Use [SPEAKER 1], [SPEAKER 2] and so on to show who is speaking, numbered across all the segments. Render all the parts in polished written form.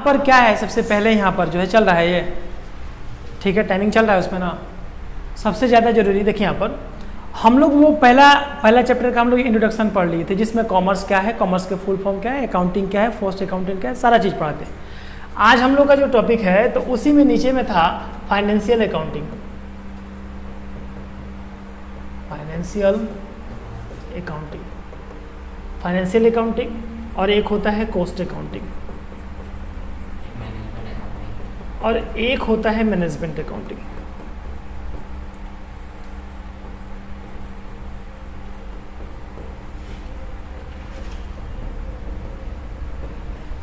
[SPEAKER 1] पर क्या है, सबसे पहले यहाँ पर जो है चल रहा है ये, ठीक है, टाइमिंग चल रहा है उसमें ना, सबसे ज़्यादा जरूरी देखिए यहाँ पर हम लोग वो पहला चैप्टर का हम लोग इंट्रोडक्शन पढ़ लिए थे, जिसमें कॉमर्स क्या है, कॉमर्स के फुल फॉर्म क्या है, अकाउंटिंग क्या है, फर्स्ट अकाउंटिंग क्या है, सारा चीज़ पढ़ाते हैं। आज हम लोग का जो टॉपिक है तो उसी में नीचे में था फाइनेंशियल अकाउंटिंग, फाइनेंशियल अकाउंटिंग और एक होता है कॉस्ट अकाउंटिंग और एक होता है मैनेजमेंट अकाउंटिंग।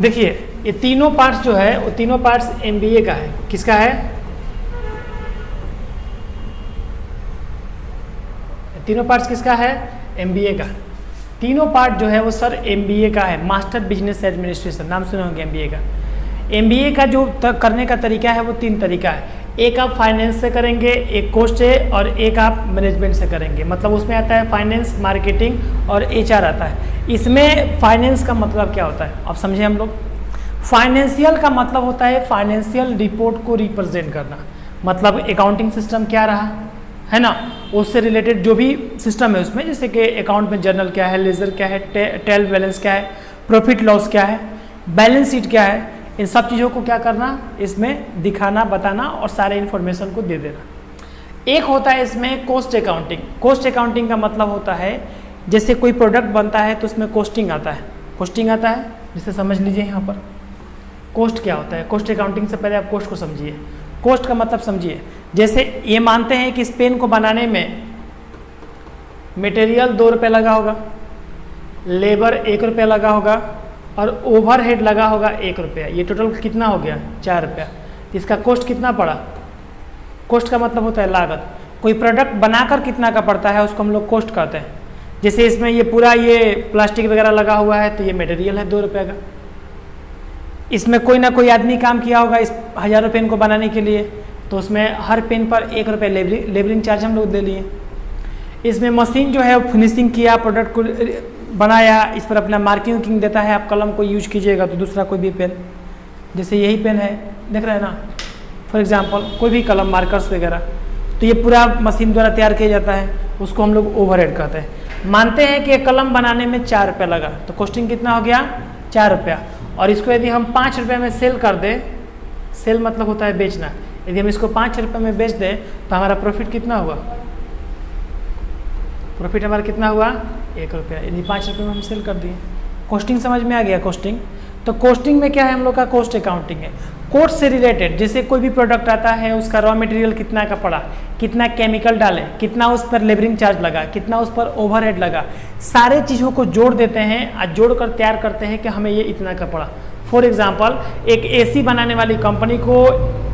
[SPEAKER 1] देखिए ये तीनों पार्ट्स जो है वो तीनों पार्ट्स एमबीए का है। किसका है? तीनों पार्ट्स किसका है? एमबीए का। तीनों पार्ट जो है वो सर एमबीए का है, मास्टर बिजनेस एडमिनिस्ट्रेशन, नाम सुने होंगे एमबीए का। एमबीए का जो करने का तरीका है वो 3 तरीका है, एक आप फाइनेंस से करेंगे, एक कोस्ट से और एक आप मैनेजमेंट से करेंगे। मतलब उसमें आता है फाइनेंस, मार्केटिंग और एचआर आता है। इसमें फाइनेंस का मतलब क्या होता है अब समझे हम लोग। फाइनेंशियल का मतलब होता है फाइनेंशियल रिपोर्ट को रिप्रेजेंट करना, मतलब अकाउंटिंग सिस्टम क्या रहा है ना, उससे रिलेटेड जो भी सिस्टम है उसमें, जैसे कि अकाउंट में जर्नल क्या है, लेजर क्या है, टेल बैलेंस क्या है, प्रॉफिट लॉस क्या है, बैलेंस शीट क्या है, इन सब चीज़ों को क्या करना, इसमें दिखाना, बताना और सारे इन्फॉर्मेशन को दे देना। एक होता है इसमें कॉस्ट अकाउंटिंग। कॉस्ट अकाउंटिंग का मतलब होता है जैसे कोई प्रोडक्ट बनता है तो उसमें कॉस्टिंग आता है, कॉस्टिंग आता है, जिसे समझ लीजिए यहाँ पर कॉस्ट क्या होता है। कॉस्ट अकाउंटिंग से पहले आप कॉस्ट को समझिए। कॉस्ट का मतलब समझिए, जैसे ये मानते हैं कि इस पेन को बनाने में मटेरियल 2 रुपये लगा होगा, लेबर 1 रुपया लगा होगा और ओवरहेड लगा होगा 1 रुपया। ये टोटल कितना हो गया? 4 रुपया। इसका कॉस्ट कितना पड़ा? कॉस्ट का मतलब होता है लागत। कोई प्रोडक्ट बनाकर कितना का पड़ता है उसको हम लोग कॉस्ट कहते हैं। जैसे इसमें ये पूरा ये प्लास्टिक वगैरह लगा हुआ है तो ये मटेरियल है 2 रुपये का। इसमें कोई ना कोई आदमी काम किया होगा इस हज़ारों पेन को बनाने के लिए, तो उसमें हर पेन पर 1 रुपये लेबरिंग चार्ज हम लोग दे लिए। इसमें मशीन जो है फिनिशिंग किया, प्रोडक्ट को बनाया, इस पर अपना मार्किंग देता है। आप कलम को यूज कीजिएगा तो दूसरा कोई भी पेन, जैसे यही पेन है देख रहे हैं ना, फॉर एग्जांपल कोई भी कलम, मार्कर्स वगैरह, तो ये पूरा मशीन द्वारा तैयार किया जाता है, उसको हम लोग ओवरहेड कहते हैं। मानते हैं कि कलम बनाने में 4 रुपया लगा, तो कॉस्टिंग कितना हो गया? 4 रुपया। और इसको यदि हम 5 रुपये में सेल कर दें, सेल मतलब होता है बेचना, यदि हम इसको 5 रुपये में बेच दें तो हमारा प्रॉफिट कितना हुआ? प्रॉफिट हमारा कितना हुआ? 1 रुपया। यदि 5 रुपये में हम सेल कर दिए। कॉस्टिंग समझ में आ गया? कॉस्टिंग, तो कॉस्टिंग में क्या है हम लोग का? कॉस्ट अकाउंटिंग है। कोस्ट से रिलेटेड जैसे कोई भी प्रोडक्ट आता है उसका रॉ मटेरियल कितना का पड़ा, कितना केमिकल डाले, कितना उस पर लेबरिंग चार्ज लगा, कितना उस पर ओवरहेड लगा, सारे चीज़ों को जोड़ देते हैं और जोड़कर तैयार करते हैं कि हमें ये इतना का पड़ा। फॉर एग्जांपल एक एसी बनाने वाली कंपनी को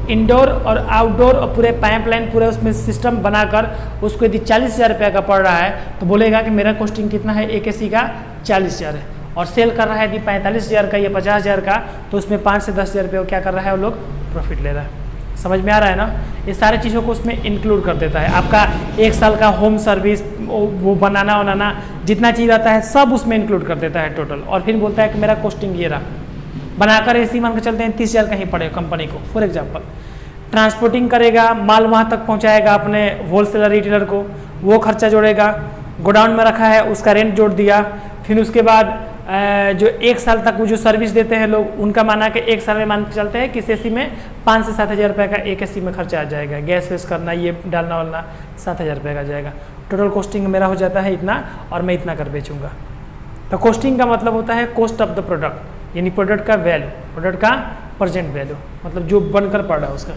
[SPEAKER 1] इंडोर और आउटडोर और पूरे पाइपलाइन पूरे उसमें सिस्टम बनाकर उसको यदि 40,000 रुपये का पड़ रहा है तो बोलेगा कि मेरा कॉस्टिंग कितना है, एक एसी का 40,000 है। और सेल कर रहा है यदि 45,000 का या 50,000 का, तो उसमें 5 से 10,000 रुपये क्या कर रहा है वो लोग? प्रॉफिट ले रहा है। समझ में आ रहा है ना? ये सारी चीज़ों को उसमें इंक्लूड कर देता है। आपका 1 साल का होम सर्विस, वो बनाना वनाना जितना चीज़ आता है सब उसमें इंक्लूड कर देता है टोटल, और फिर बोलता है कि मेरा कॉस्टिंग ये रहा। बनाकर ऐसी मान के चलते हैं 30,000 कहीं पड़े कंपनी को, फॉर एग्जाम्पल ट्रांसपोर्टिंग करेगा, माल वहाँ तक पहुँचाएगा अपने होलसेलर रिटेलर को, वो खर्चा जोड़ेगा, गोडाउन में रखा है उसका रेंट जोड़ दिया, फिर उसके बाद जो 1 साल तक वो जो सर्विस देते हैं लोग, उनका माना कि 1 साल में मान के चलते हैं कि एसी में 5 से 7,000 रुपये का एक एसी में खर्चा आ जाएगा, गैस वैस करना, ये डालना वालना 7,000 रुपये का जाएगा। टोटल कॉस्टिंग मेरा हो जाता है इतना और मैं इतना कर बेचूंगा। तो कॉस्टिंग का मतलब होता है कॉस्ट ऑफ द प्रोडक्ट, यानी प्रोडक्ट का वैल्यू, प्रोडक्ट का प्रेजेंट वैल्यू, मतलब जो बनकर पड़ रहा है उसका।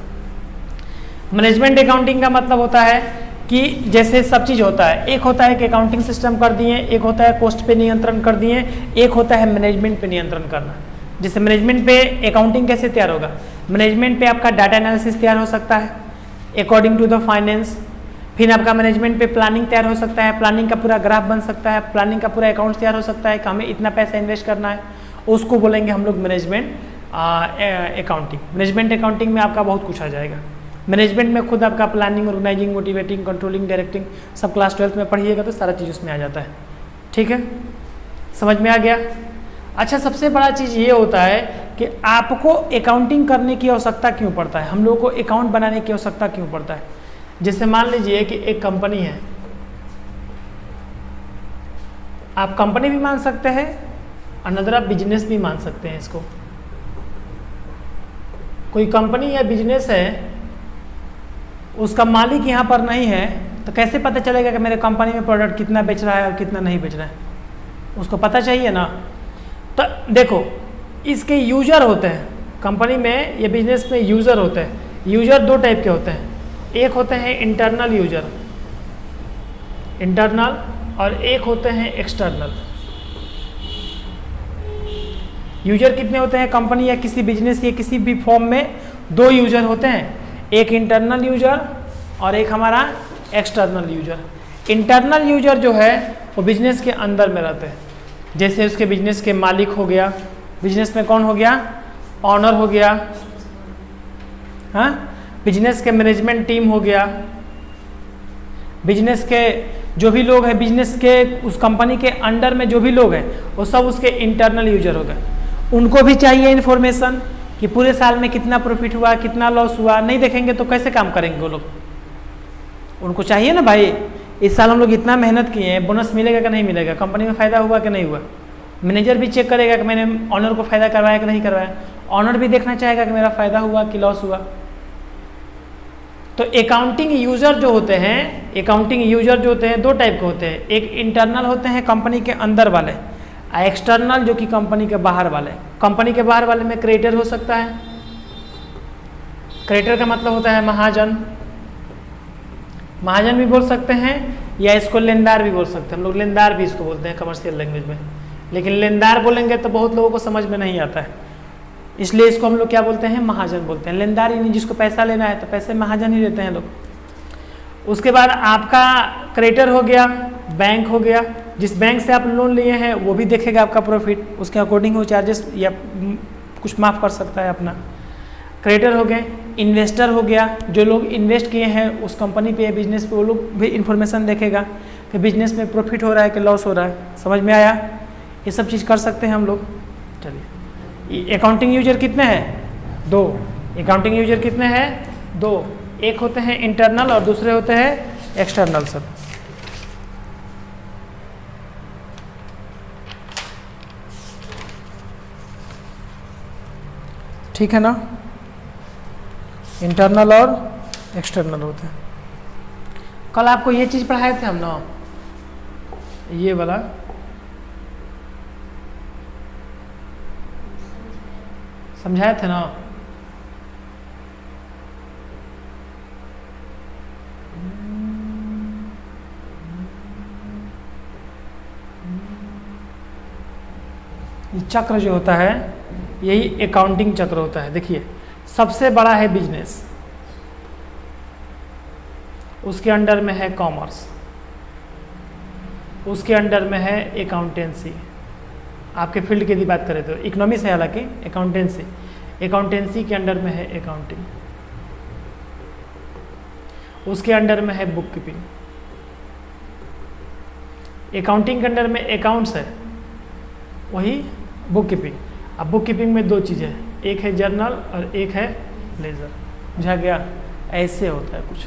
[SPEAKER 1] मैनेजमेंट अकाउंटिंग का मतलब होता है कि जैसे सब चीज़ होता है, एक होता है कि अकाउंटिंग सिस्टम कर दिए, एक होता है कॉस्ट पे नियंत्रण कर दिए, एक होता है मैनेजमेंट पे नियंत्रण करना। जैसे मैनेजमेंट पे अकाउंटिंग कैसे तैयार होगा? मैनेजमेंट पे आपका डाटा एनालिसिस तैयार हो सकता है अकॉर्डिंग टू द फाइनेंस, फिर आपका मैनेजमेंट पे प्लानिंग तैयार हो सकता है, प्लानिंग का पूरा ग्राफ बन सकता है, प्लानिंग का पूरा अकाउंट तैयार हो सकता है कि हमें इतना पैसा इन्वेस्ट करना है, उसको बोलेंगे हम लोग मैनेजमेंट अकाउंटिंग। मैनेजमेंट अकाउंटिंग में आपका बहुत कुछ आ जाएगा। मैनेजमेंट में खुद आपका planning, organising, motivating, controlling, directing सब क्लास 12th में पढ़िएगा तो सारा चीज़ उसमें आ जाता है। ठीक है, समझ में आ गया? अच्छा, सबसे बड़ा चीज़ ये होता है कि आपको अकाउंटिंग करने की आवश्यकता क्यों पड़ता है, हम लोगों को अकाउंट बनाने की आवश्यकता क्यों पड़ता है। जैसे मान लीजिए कि एक कंपनी है, आप कंपनी भी मान सकते हैं, अनदर आप बिजनेस भी मान सकते हैं इसको। कोई कंपनी या बिजनेस है, उसका मालिक यहाँ पर नहीं है, तो कैसे पता चलेगा कि मेरे कंपनी में प्रोडक्ट कितना बेच रहा है और कितना नहीं बेच रहा है, उसको पता चाहिए ना। तो देखो, इसके यूजर होते हैं कंपनी में या बिजनेस में, यूजर होते हैं। यूजर दो टाइप के होते हैं, एक होते हैं इंटरनल यूजर, इंटरनल, और एक होते हैं एक्सटर्नल। यूजर कितने होते हैं कंपनी या किसी बिजनेस या किसी भी फॉर्म में? दो यूजर होते हैं, एक इंटरनल यूजर और एक हमारा एक्सटर्नल यूजर। इंटरनल यूजर जो है वो बिजनेस के अंदर में रहते हैं, जैसे उसके बिजनेस के मालिक हो गया, बिजनेस में कौन हो गया? ऑनर हो गया, हाँ, बिजनेस के मैनेजमेंट टीम हो गया, बिजनेस के जो भी लोग हैं, बिजनेस के उस कंपनी के अंडर में जो भी लोग हैं, वो सब उसके इंटरनल यूजर हो गए। उनको भी चाहिए इन्फॉर्मेशन कि पूरे साल में कितना प्रॉफिट हुआ, कितना लॉस हुआ। नहीं देखेंगे तो कैसे काम करेंगे वो लोग? उनको चाहिए ना भाई, इस साल हम लोग इतना मेहनत किए हैं, बोनस मिलेगा कि नहीं मिलेगा, कंपनी में फ़ायदा हुआ कि नहीं हुआ। मैनेजर भी चेक करेगा कि मैंने ऑनर को फ़ायदा करवाया कि नहीं करवाया। ऑनर भी देखना चाहेगा कि मेरा फ़ायदा हुआ कि लॉस हुआ। तो अकाउंटिंग यूजर जो होते हैं, अकाउंटिंग यूजर जो होते हैं दो टाइप के होते हैं, एक इंटरनल होते हैं कंपनी के अंदर वाले, एक्सटर्नल जो कि कंपनी के बाहर वाले। कंपनी के बाहर वाले में क्रेडिटर हो सकता है, क्रेडिटर का मतलब होता है महाजन, महाजन भी बोल सकते हैं, या इसको लेनदार भी बोल सकते हैं। हम लोग लेनदार भी इसको बोलते हैं कमर्शियल लैंग्वेज में, लेकिन लेनदार बोलेंगे तो बहुत लोगों को समझ में नहीं आता है, इसलिए इसको हम लोग क्या बोलते हैं? महाजन बोलते हैं। लेनदार यानी जिसको पैसा लेना है तो पैसे महाजन ही लेते हैं लोग। उसके बाद आपका क्रेडिटर हो गया, बैंक हो गया, जिस बैंक से आप लोन लिए हैं वो भी देखेगा आपका प्रॉफिट, उसके अकॉर्डिंग वो चार्जेस या कुछ माफ़ कर सकता है अपना। क्रेडिटर हो गए। इन्वेस्टर हो गया, जो लोग इन्वेस्ट किए हैं उस कंपनी पे या बिजनेस पे, वो लोग भी इन्फॉर्मेशन देखेगा कि बिजनेस में प्रॉफिट हो रहा है कि लॉस हो रहा है। समझ में आया? ये सब चीज़ कर सकते हैं हम लोग। चलिए, अकाउंटिंग यूजर कितने हैं? दो। अकाउंटिंग यूजर कितने हैं? दो। एक होते हैं इंटरनल और दूसरे होते हैं एक्सटर्नल। सब ठीक है ना? इंटरनल और एक्सटर्नल होते हैं। कल आपको ये चीज़ पढ़ाए थे हम ना, ये वाला, समझाए थे ना? ये चक्र जो होता है यही अकाउंटिंग चक्र होता है। देखिए, सबसे बड़ा है बिजनेस, उसके अंडर में है कॉमर्स, उसके अंडर में है अकाउंटेंसी। आपके फील्ड की यदि बात करें तो इकोनॉमिक्स है, हालांकि अकाउंटेंसी, अकाउंटेंसी के अंडर में है अकाउंटिंग, उसके अंडर में है बुक कीपिंग, अकाउंटिंग के अंडर में अकाउंट्स है, वही बुक कीपिंग। अब बुक कीपिंग में दो चीज़ें, एक है जर्नल और एक है लेजर। बुझा गया? ऐसे होता है कुछ,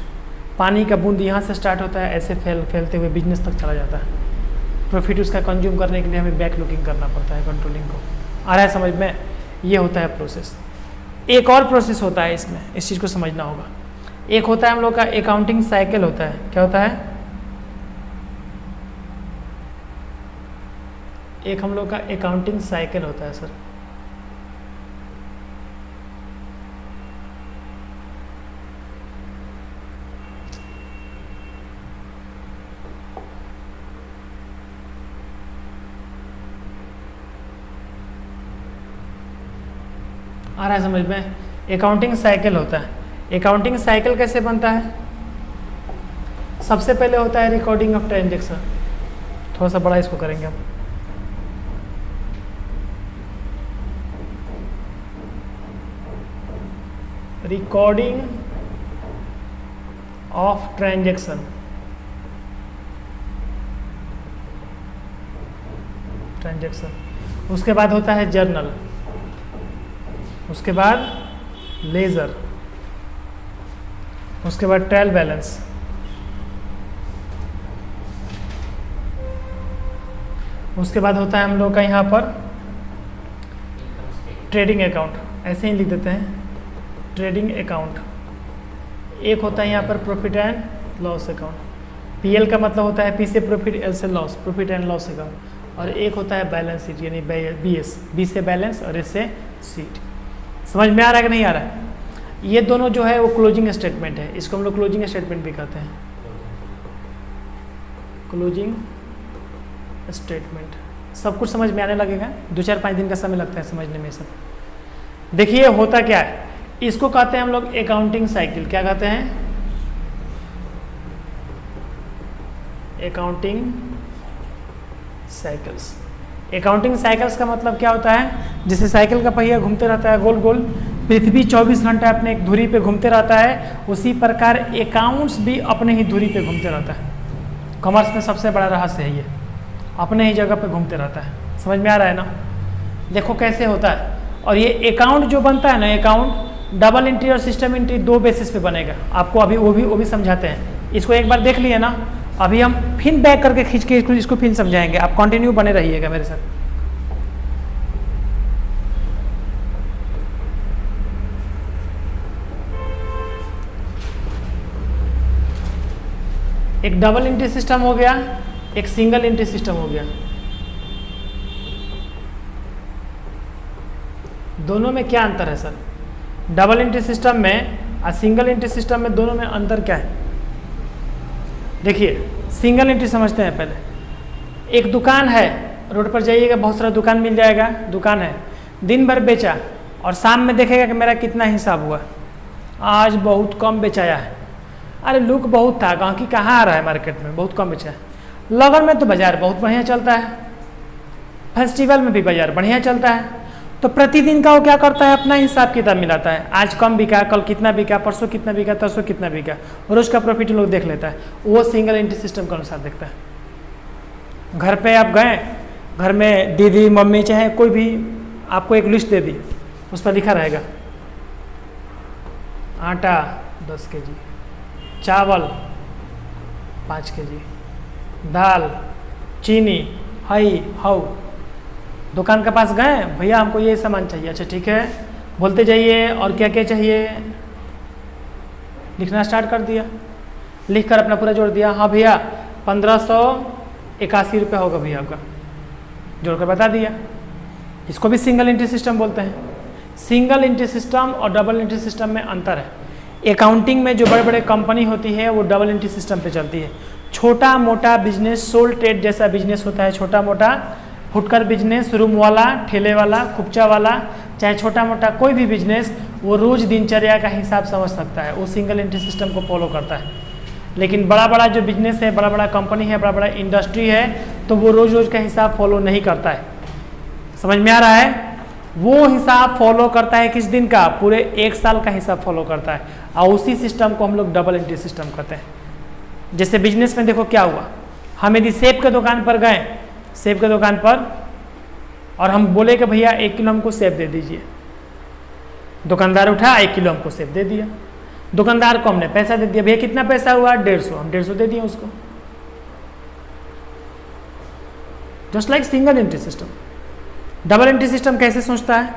[SPEAKER 1] पानी का बूंद यहाँ से स्टार्ट होता है, ऐसे फैलते हुए बिजनेस तक चला जाता है। प्रॉफिट उसका कंज्यूम करने के लिए हमें बैक लुकिंग करना पड़ता है, कंट्रोलिंग को। आ रहा है समझ में? ये होता है प्रोसेस। एक और प्रोसेस होता है इसमें, इस चीज़ को समझना होगा। एक होता है हम लोग का अकाउंटिंग साइकिल होता है। क्या होता है? एक हम लोग का अकाउंटिंग साइकिल होता है सर। आ रहा है समझ में? अकाउंटिंग साइकिल होता है। अकाउंटिंग साइकिल कैसे बनता है? सबसे पहले होता है रिकॉर्डिंग ऑफ ट्रांजेक्शन। थोड़ा सा बड़ा इसको करेंगे हम। रिकॉर्डिंग ऑफ ट्रांजेक्शन, उसके बाद होता है जर्नल। उसके बाद लेज़र, उसके बाद ट्रायल बैलेंस, उसके बाद होता है हम लोग का यहाँ पर ट्रेडिंग अकाउंट, ऐसे ही लिख देते हैं ट्रेडिंग अकाउंट। एक होता है यहाँ पर profit and loss account, PL का मतलब होता है पी से प्रॉफिट, एल से loss, profit and loss account. और एक होता है बैलेंस शीट यानी बीएस, बी से बैलेंस और एस से शीट। समझ में आ रहा है कि नहीं आ रहा है? ये दोनों जो है वो क्लोजिंग स्टेटमेंट है, इसको हम लोग क्लोजिंग स्टेटमेंट भी कहते हैं, क्लोजिंग स्टेटमेंट। सब कुछ समझ में आने लगेगा, 2-4-5 दिन का समय लगता है समझने में सब। देखिए होता क्या है, इसको कहते हैं हम लोग अकाउंटिंग साइकिल। क्या कहते हैं? Accounting cycles. अकाउंटिंग साइकिल्स का मतलब क्या होता है? जैसे साइकिल का पहिया घूमते रहता है गोल गोल, पृथ्वी 24 घंटा अपने एक धुरी पे घूमते रहता है, उसी प्रकार अकाउंट्स भी अपने ही धुरी पे घूमते रहता है। कॉमर्स में सबसे बड़ा रहस्य है ये, अपने ही जगह पे घूमते रहता है। समझ में आ रहा है ना? देखो कैसे होता है। और ये अकाउंट जो बनता है ना, अकाउंट डबल एंट्री और सिस्टम एंट्री 2 बेसिस पे बनेगा। आपको अभी वो भी समझाते हैं। इसको एक बार देख लिए ना, अभी हम फिर बैक करके खींच के इसको फिर समझाएंगे। आप कंटिन्यू बने रहिएगा मेरे साथ। एक डबल एंट्री सिस्टम हो गया, एक सिंगल एंट्री सिस्टम हो गया। दोनों में क्या अंतर है सर? डबल एंट्री सिस्टम में और सिंगल एंट्री सिस्टम में दोनों में अंतर क्या है? देखिए सिंगल एंट्री समझते हैं पहले। एक दुकान है, रोड पर जाइएगा बहुत सारा दुकान मिल जाएगा। दुकान है, दिन भर बेचा और शाम में देखेगा कि मेरा कितना हिसाब हुआ, आज बहुत कम बेचाया है। अरे लुक बहुत था, गाँव की कहाँ आ रहा है मार्केट में, बहुत कम बेचा है। लगन में तो बाजार बहुत बढ़िया चलता है, फेस्टिवल में भी बाजार बढ़िया चलता है। तो प्रतिदिन का वो क्या करता है? अपना हिसाब किताब मिलाता है। आज कम बिका, कल कितना बिका, परसों कितना बिका, तरसों कितना बिका, और उसका प्रॉफिट लोग देख लेता है। वो सिंगल एंट्री सिस्टम के अनुसार देखता है। घर पे आप गए, घर में दीदी मम्मी चाहे कोई भी आपको एक लिस्ट दे दी, उस पर लिखा रहेगा आटा 10 केजी, चावल 5 केजी, दाल, चीनी, हई हाउ। दुकान के पास गए, भैया हमको ये सामान चाहिए। अच्छा ठीक है, बोलते जाइए और क्या क्या चाहिए, लिखना स्टार्ट कर दिया। लिख कर अपना पूरा जोड़ दिया। हाँ भैया 1581 रुपया होगा भैया आपका, जोड़कर बता दिया। इसको भी सिंगल एंट्री सिस्टम बोलते हैं। सिंगल एंट्री सिस्टम और डबल एंट्री सिस्टम में अंतर है। अकाउंटिंग में जो बड़े बड़े कंपनी होती है वो डबल एंट्री सिस्टम पे चलती है। छोटा मोटा बिजनेस, सोल ट्रेड जैसा बिजनेस होता है, छोटा मोटा फुटकर बिजनेस, रूम वाला, ठेले वाला, खुपचा वाला, चाहे छोटा मोटा कोई भी बिजनेस, वो रोज दिनचर्या का हिसाब समझ सकता है, वो सिंगल एंट्री सिस्टम को फॉलो करता है। लेकिन बड़ा बड़ा जो बिजनेस है, बड़ा बड़ा कंपनी है, बड़ा बड़ा इंडस्ट्री है, तो वो रोज रोज का हिसाब फॉलो नहीं करता है। समझ में आ रहा है? वो हिसाब फॉलो करता है किस दिन का? पूरे 1 साल का हिसाब फॉलो करता है। और उसी सिस्टम को हम लोग डबल एंट्री सिस्टम कहते हैं। जैसे बिजनेस में देखो क्या हुआ, हम यदि सेब के दुकान पर गए, सेब के दुकान पर, और हम बोले कि भैया 1 किलो हमको सेब दे दीजिए। दुकानदार उठा 1 किलो हमको सेब दे दिया। दुकानदार को हमने पैसा दे दिया, भैया कितना पैसा हुआ? 150। हम 150 दे दिए उसको। Just like single entry system. Double entry system कैसे सोचता है?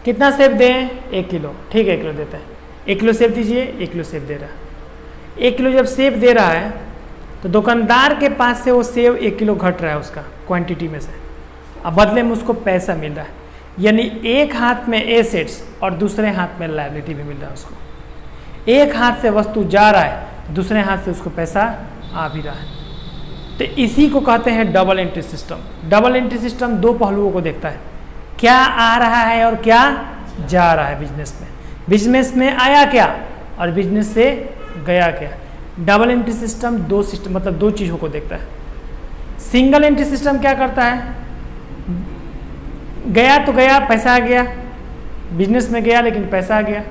[SPEAKER 1] कितना सेब दें? 1 किलो। ठीक है 1 किलो देते हैं। 1 किलो सेब दीजिए, 1 किलो सेब दे रहा है। 1 किलो जब सेब दे रहा है तो दुकानदार के पास से वो सेब 1 किलो घट रहा है उसका क्वांटिटी में से, अब बदले में उसको पैसा मिल रहा है। यानी एक हाथ में एसेट्स और दूसरे हाथ में लायबिलिटी भी मिल रहा है उसको। एक हाथ से वस्तु जा रहा है, दूसरे हाथ से उसको पैसा आ भी रहा है। तो इसी को कहते हैं double entry system. Double entry system 2 पहलुओं को देखता है, क्या आ रहा है और क्या जा रहा है बिजनेस में। बिजनेस में आया क्या और बिजनेस से गया क्या। डबल एंट्री सिस्टम 2 चीज़ों को देखता है। सिंगल एंट्री सिस्टम क्या करता है? गया तो गया, पैसा आ गया, बिजनेस में गया लेकिन पैसा आ गया।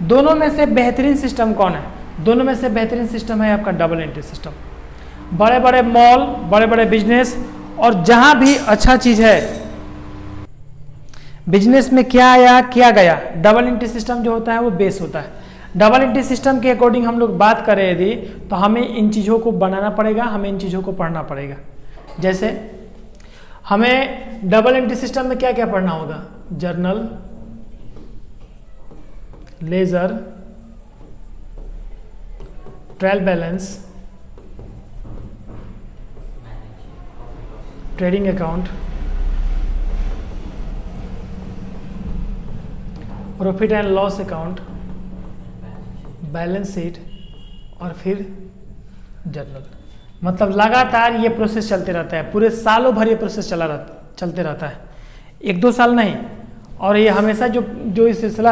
[SPEAKER 1] दोनों में से बेहतरीन सिस्टम कौन है? दोनों में से बेहतरीन सिस्टम है आपका डबल एंट्री सिस्टम। बड़े बड़े मॉल, बड़े बड़े बिजनेस और जहां भी अच्छा चीज़ है, बिजनेस में क्या आया, किया गया। डबल एंट्री सिस्टम जो होता है वो बेस होता है। डबल एंट्री सिस्टम के अकॉर्डिंग हम लोग बात करें यदि, तो हमें इन चीज़ों को बनाना पड़ेगा, हमें इन चीज़ों को पढ़ना पड़ेगा। जैसे हमें डबल एंट्री सिस्टम में क्या क्या पढ़ना होगा, journal, ledger, trial balance, trading account, profit and loss account, balance sheet और फिर जर्नल। मतलब लगातार ये प्रोसेस चलते रहता है, पूरे सालों भर ये प्रोसेस चलते रहता है, 1-2 साल नहीं। और ये हमेशा जो इस सिलसिला